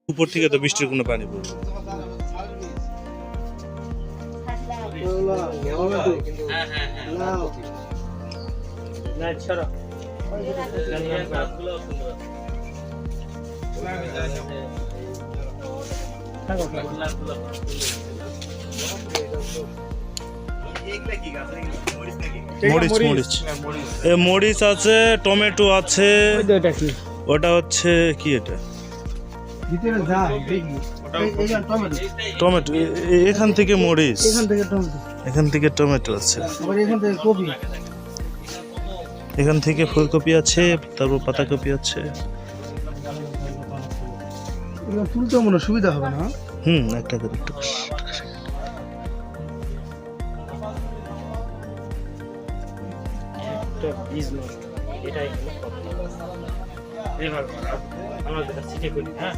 উপর থেকে তো বৃষ্টির কোনো পানি পড়বে। মরিচ মরিচ মরিচ আছে, টমেটো আছে। ওটা হচ্ছে কি? এটা টমেটো। এখান থেকে মরিচ, এখান থেকে টমেটো আছে, এখান থেকে ফুলকপি আছে, তারপর পাতাকপি আছে। তুলতে মনে সুবিধা হবে না। একটা করে একটু। বীজ নষ্ট, এটাই হলো কথা। এবার আমাদের কাছে ঠিক করি, হ্যাঁ।